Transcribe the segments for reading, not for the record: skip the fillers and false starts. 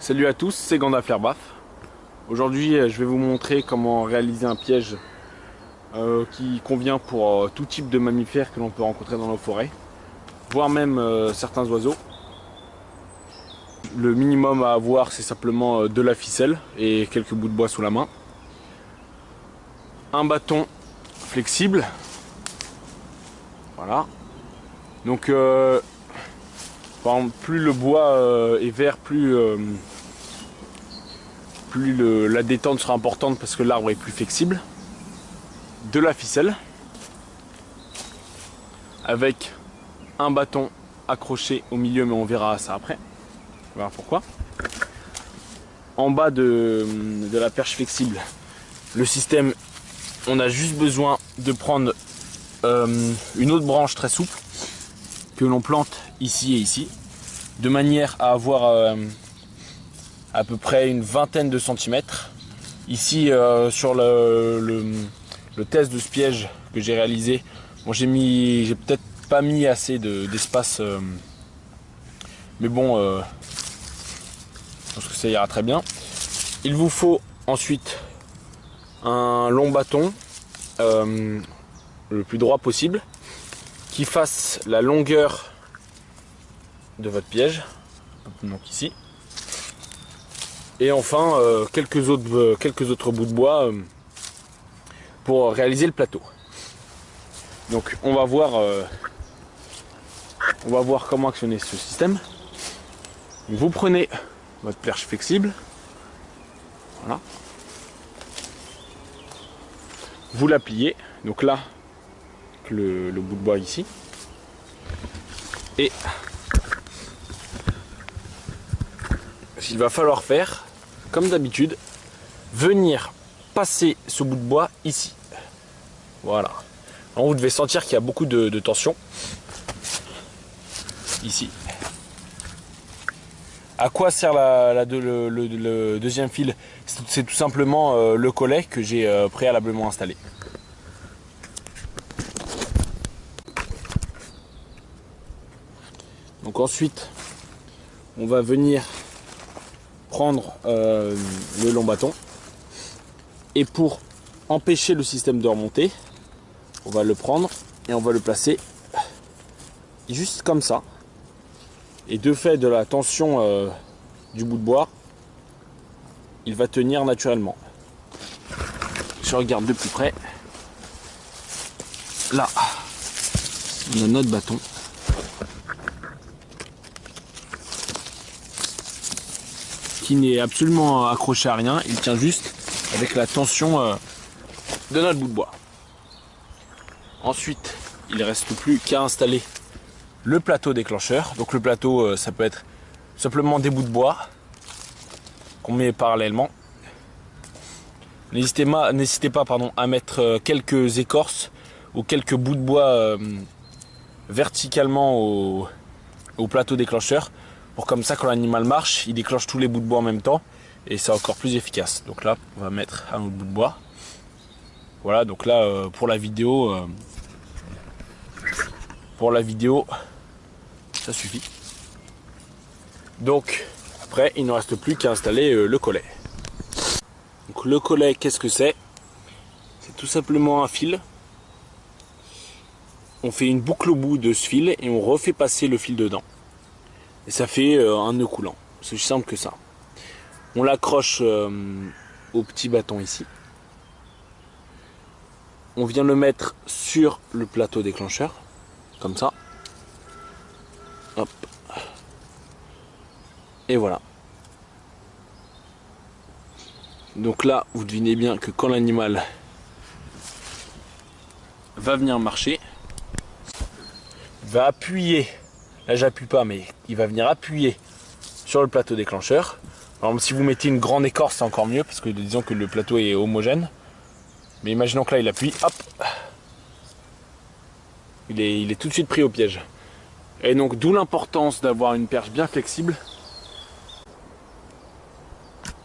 Salut à tous, c'est Gandalf l'Airbaf. Aujourd'hui, je vais vous montrer comment réaliser un piège qui convient pour tout type de mammifères que l'on peut rencontrer dans nos forêts, voire même certains oiseaux. Le minimum à avoir, c'est simplement de la ficelle et quelques bouts de bois sous la main. Un bâton flexible. Voilà. Donc, par exemple, plus le bois est vert, plus la détente sera importante parce que l'arbre est plus flexible. De la ficelle avec un bâton accroché au milieu, mais on verra ça après. On verra pourquoi. En bas de la perche flexible, le système, on a juste besoin de prendre une autre branche très souple que l'on plante ici et ici, de manière à avoir à peu près une vingtaine de centimètres. Ici sur le test de ce piège que j'ai réalisé, bon, j'ai peut-être pas mis assez d'espace, mais bon, je pense que ça ira très bien. Il vous faut ensuite un long bâton, le plus droit possible, qui fasse la longueur de votre piège, donc ici. Et enfin quelques autres bouts de bois pour réaliser le plateau. Donc on va voir comment actionner ce système. Vous prenez votre perche flexible, voilà. Vous la pliez, donc là le bout de bois ici, et il va falloir faire comme d'habitude, venir passer ce bout de bois ici. Voilà. Alors vous devez sentir qu'il y a beaucoup de tension ici. À quoi sert le deuxième fil? C'est tout simplement le collet que j'ai préalablement installé. Donc ensuite, on va venir prendre le long bâton, et pour empêcher le système de remonter, on va le prendre et on va le placer juste comme ça, et de fait de la tension du bout de bois, il va tenir naturellement. Je regarde de plus près, là on a notre bâton. Qui n'est absolument accroché à rien, il tient juste avec la tension de notre bout de bois. Ensuite, il ne reste plus qu'à installer le plateau déclencheur. Donc le plateau, ça peut être simplement des bouts de bois qu'on met parallèlement. N'hésitez pas à mettre quelques écorces ou quelques bouts de bois verticalement au plateau déclencheur. Pour comme ça, quand l'animal marche, il déclenche tous les bouts de bois en même temps et c'est encore plus efficace. Donc là, on va mettre un autre bout de bois. Voilà, donc là, pour la vidéo, ça suffit. Donc après, il ne reste plus qu'à installer le collet. Donc le collet, qu'est-ce que c'est? C'est tout simplement un fil. On fait une boucle au bout de ce fil et on refait passer le fil dedans. Et ça fait un nœud coulant. C'est aussi simple que ça. On l'accroche au petit bâton ici. On vient le mettre sur le plateau déclencheur, comme ça. Hop. Et voilà. Donc là, vous devinez bien que quand l'animal va venir marcher, il va appuyer. Là, j'appuie pas, mais il va venir appuyer sur le plateau déclencheur. Alors, si vous mettez une grande écorce, c'est encore mieux, parce que disons que le plateau est homogène. Mais imaginons que là, il appuie, hop, il est tout de suite pris au piège. Et donc, d'où l'importance d'avoir une perche bien flexible.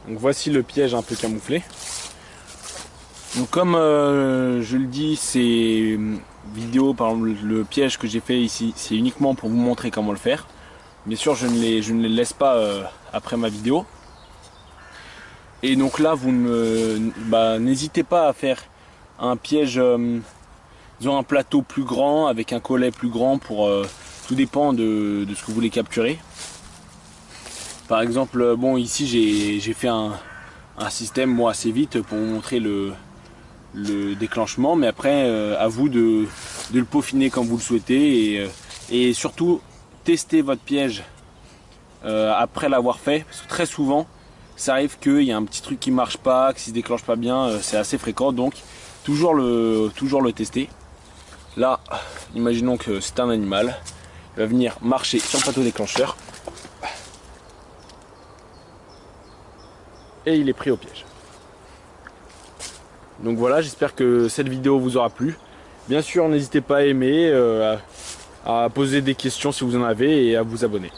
Donc, voici le piège un peu camouflé. Donc, comme je le dis, c'est vidéo, par exemple le piège que j'ai fait ici, c'est uniquement pour vous montrer comment le faire. Bien sûr, je ne les laisse pas après ma vidéo. Et donc là, vous n'hésitez pas à faire un piège, disons un plateau plus grand avec un collet plus grand pour tout dépend de ce que vous voulez capturer. Par exemple, bon ici j'ai fait un système moi assez vite pour vous montrer le déclenchement, mais après à vous de le peaufiner comme vous le souhaitez et surtout tester votre piège après l'avoir fait, parce que très souvent ça arrive qu'il y a un petit truc qui marche pas, qui se déclenche pas bien, c'est assez fréquent, donc toujours le tester. Là, imaginons que c'est un animal, il va venir marcher sur le plateau déclencheur et il est pris au piège. Donc voilà, j'espère que cette vidéo vous aura plu. Bien sûr, n'hésitez pas à aimer, à poser des questions si vous en avez et à vous abonner.